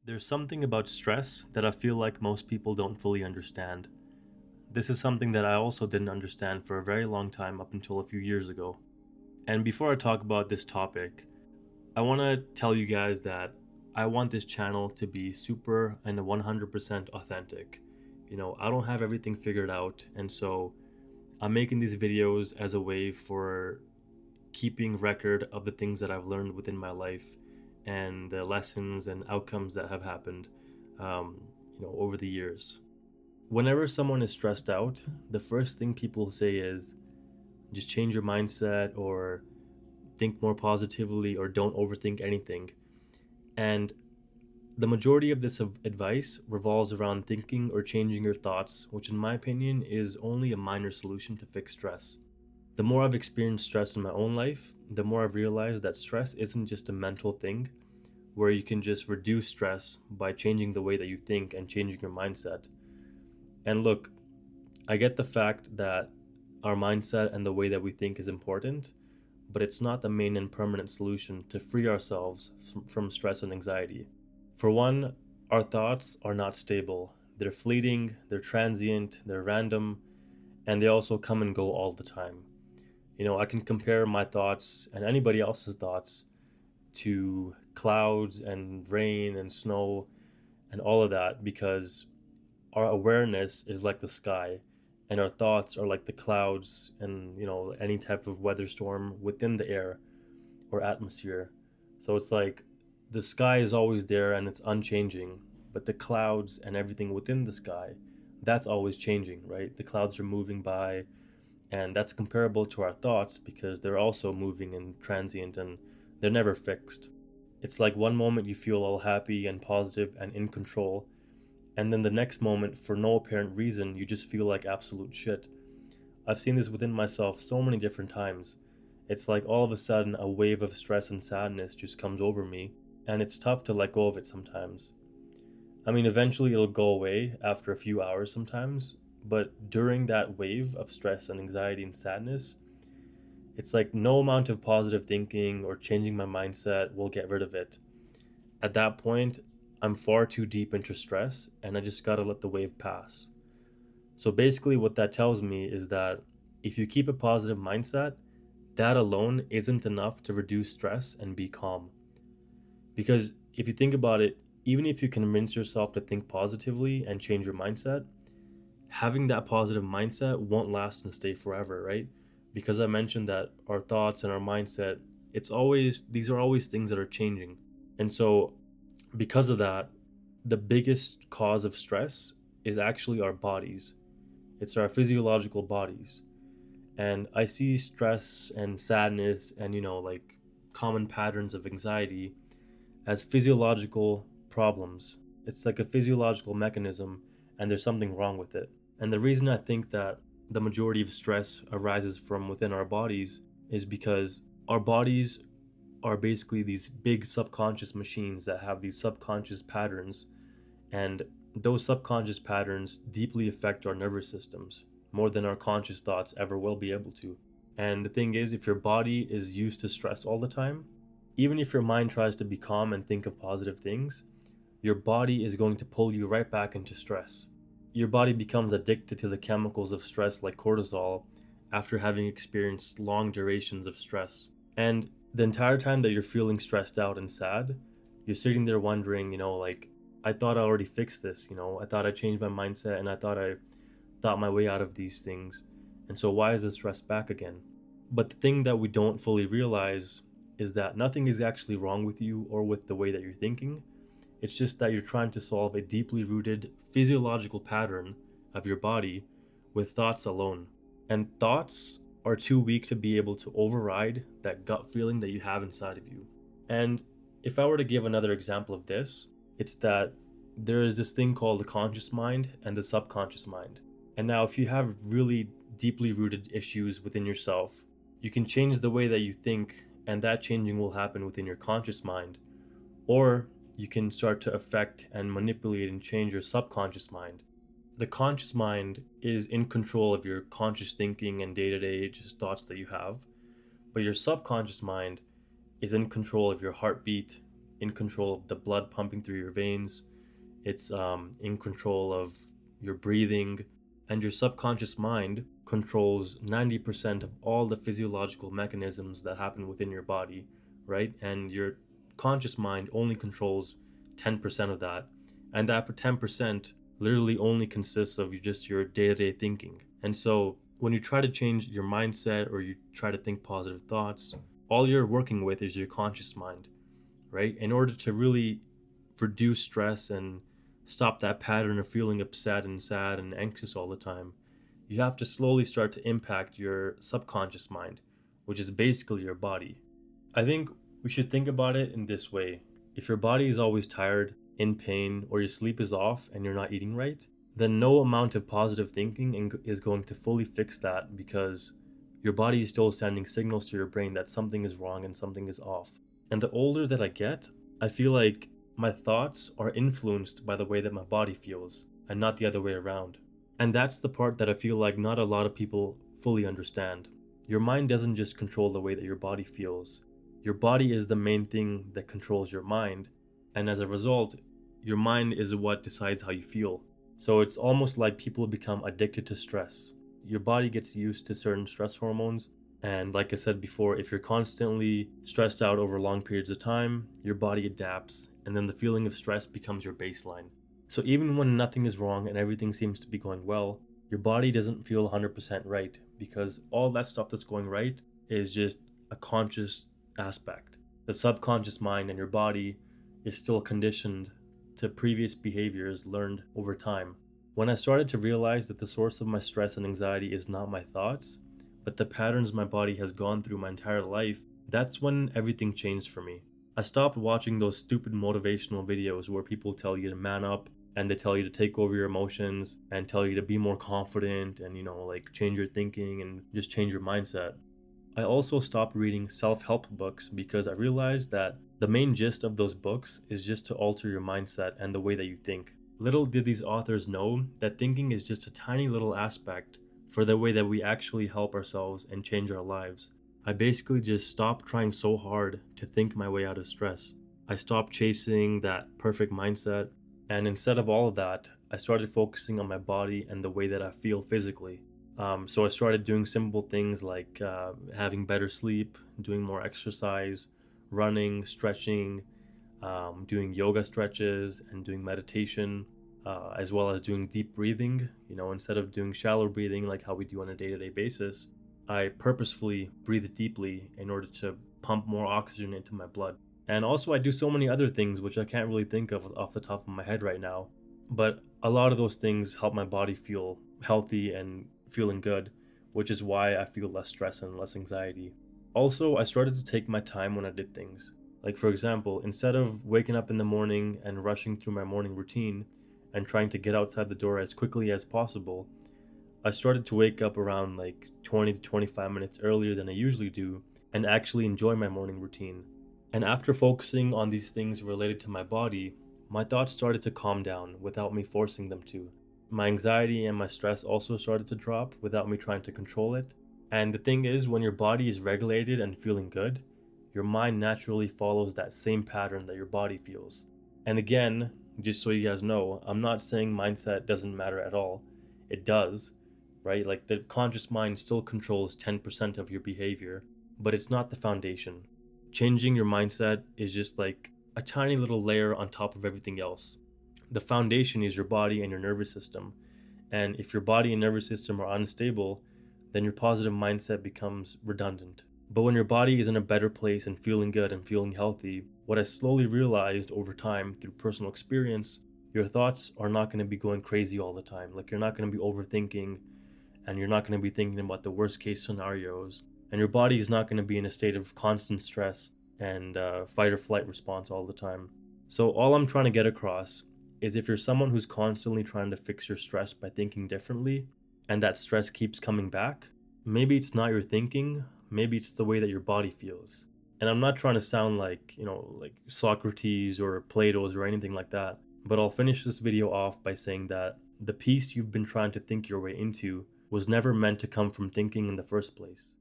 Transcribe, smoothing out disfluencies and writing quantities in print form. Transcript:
There's something about stress that I feel like most people don't fully understand. This is something that I also didn't understand for a very long time up until a few years ago. And before I talk about this topic, I want to tell you guys that I want this channel to be super and 100% authentic. I don't have everything figured out, and so I'm making these videos as a way for keeping record of the things that I've learned within my life and the lessons and outcomes that have happened, over the years. Whenever someone is stressed out, the first thing people say is just change your mindset or think more positively or don't overthink anything. And the majority of this advice revolves around thinking or changing your thoughts, which, in my opinion, is only a minor solution to fix stress. The more I've experienced stress in my own life, the more I've realized that stress isn't just a mental thing where you can just reduce stress by changing the way that you think and changing your mindset. And look, I get the fact that our mindset and the way that we think is important, but it's not the main and permanent solution to free ourselves from stress and anxiety. For one, our thoughts are not stable. They're fleeting, they're transient, they're random, and they also come and go all the time. I can compare my thoughts and anybody else's thoughts to clouds and rain and snow and all of that because our awareness is like the sky and our thoughts are like the clouds and any type of weather storm within the air or atmosphere. So it's like the sky is always there and it's unchanging, but the clouds and everything within the sky, that's always changing, right? The clouds are moving by, and that's comparable to our thoughts because they're also moving and transient and they're never fixed. It's like one moment you feel all happy and positive and in control, and then the next moment, for no apparent reason, you just feel like absolute shit. I've seen this within myself so many different times. It's like all of a sudden a wave of stress and sadness just comes over me, and it's tough to let go of it sometimes. I mean, eventually it'll go away after a few hours sometimes, but during that wave of stress and anxiety and sadness, it's like no amount of positive thinking or changing my mindset will get rid of it. At that point, I'm far too deep into stress and I just gotta let the wave pass. So basically, what that tells me is that if you keep a positive mindset, that alone isn't enough to reduce stress and be calm. Because if you think about it, even if you convince yourself to think positively and change your mindset, having that positive mindset won't last and stay forever, right? Because I mentioned that our thoughts and our mindset, these are always things that are changing. And so because of that, the biggest cause of stress is actually our bodies. It's our physiological bodies. And I see stress and sadness and, like common patterns of anxiety as physiological problems. It's like a physiological mechanism, and there's something wrong with it. And the reason I think that the majority of stress arises from within our bodies is because our bodies are basically these big subconscious machines that have these subconscious patterns, and those subconscious patterns deeply affect our nervous systems more than our conscious thoughts ever will be able to. And the thing is, if your body is used to stress all the time, even if your mind tries to be calm and think of positive things, your body is going to pull you right back into stress. Your body becomes addicted to the chemicals of stress like cortisol after having experienced long durations of stress. And the entire time that you're feeling stressed out and sad, you're sitting there wondering, like, I thought I already fixed this, I thought I changed my mindset and I thought I thought my way out of these things. And so why is the stress back again? But the thing that we don't fully realize is that nothing is actually wrong with you or with the way that you're thinking. It's just that you're trying to solve a deeply rooted physiological pattern of your body with thoughts alone. And thoughts are too weak to be able to override that gut feeling that you have inside of you. And if I were to give another example of this, it's that there is this thing called the conscious mind and the subconscious mind. And now, if you have really deeply rooted issues within yourself, you can change the way that you think, and that changing will happen within your conscious mind. Or you can start to affect and manipulate and change your subconscious mind. The conscious mind is in control of your conscious thinking and day-to-day just thoughts that you have, but your subconscious mind is in control of your heartbeat, in control of the blood pumping through your veins. It's in control of your breathing, and your subconscious mind controls 90% of all the physiological mechanisms that happen within your body, right? And your conscious mind only controls 10% of that. And that 10% literally only consists of just your day-to-day thinking. And so when you try to change your mindset or you try to think positive thoughts, all you're working with is your conscious mind, right? In order to really reduce stress and stop that pattern of feeling upset and sad and anxious all the time, you have to slowly start to impact your subconscious mind, which is basically your body. I think we should think about it in this way. If your body is always tired, in pain, or your sleep is off and you're not eating right, then no amount of positive thinking is going to fully fix that, because your body is still sending signals to your brain that something is wrong and something is off. And the older that I get, I feel like my thoughts are influenced by the way that my body feels and not the other way around. And that's the part that I feel like not a lot of people fully understand. Your mind doesn't just control the way that your body feels. Your body is the main thing that controls your mind. And as a result, your mind is what decides how you feel. So it's almost like people become addicted to stress. Your body gets used to certain stress hormones. And like I said before, if you're constantly stressed out over long periods of time, your body adapts, and then the feeling of stress becomes your baseline. So even when nothing is wrong and everything seems to be going well, your body doesn't feel 100% right, because all that stuff that's going right is just a conscious aspect. The subconscious mind and your body is still conditioned to previous behaviors learned over time. When I started to realize that the source of my stress and anxiety is not my thoughts, but the patterns my body has gone through my entire life, that's when everything changed for me. I stopped watching those stupid motivational videos where people tell you to man up and they tell you to take over your emotions and tell you to be more confident and, like change your thinking and just change your mindset. I also stopped reading self-help books because I realized that the main gist of those books is just to alter your mindset and the way that you think. Little did these authors know that thinking is just a tiny little aspect for the way that we actually help ourselves and change our lives. I basically just stopped trying so hard to think my way out of stress. I stopped chasing that perfect mindset, and instead of all of that, I started focusing on my body and the way that I feel physically. So I started doing simple things like having better sleep, doing more exercise, running, stretching, doing yoga stretches, and doing meditation, as well as doing deep breathing. Instead of doing shallow breathing like how we do on a day-to-day basis, I purposefully breathe deeply in order to pump more oxygen into my blood. And also I do so many other things which I can't really think of off the top of my head right now. But a lot of those things help my body feel healthy and feeling good, which is why I feel less stress and less anxiety. Also, I started to take my time when I did things. Like, for example, instead of waking up in the morning and rushing through my morning routine and trying to get outside the door as quickly as possible, I started to wake up around like 20 to 25 minutes earlier than I usually do and actually enjoy my morning routine. And after focusing on these things related to my body, my thoughts started to calm down without me forcing them to. My anxiety and my stress also started to drop without me trying to control it. And the thing is, when your body is regulated and feeling good, your mind naturally follows that same pattern that your body feels. And again, just so you guys know, I'm not saying mindset doesn't matter at all. It does, right? Like the conscious mind still controls 10% of your behavior, but it's not the foundation. Changing your mindset is just like a tiny little layer on top of everything else. The foundation is your body and your nervous system. And if your body and nervous system are unstable, then your positive mindset becomes redundant. But when your body is in a better place and feeling good and feeling healthy, what I slowly realized over time through personal experience, your thoughts are not going to be going crazy all the time. Like you're not going to be overthinking, and you're not going to be thinking about the worst case scenarios. And your body is not going to be in a state of constant stress and fight or flight response all the time. So all I'm trying to get across is if you're someone who's constantly trying to fix your stress by thinking differently, and that stress keeps coming back, maybe it's not your thinking, maybe it's the way that your body feels. And I'm not trying to sound like, like Socrates or Plato's or anything like that, but I'll finish this video off by saying that the peace you've been trying to think your way into was never meant to come from thinking in the first place.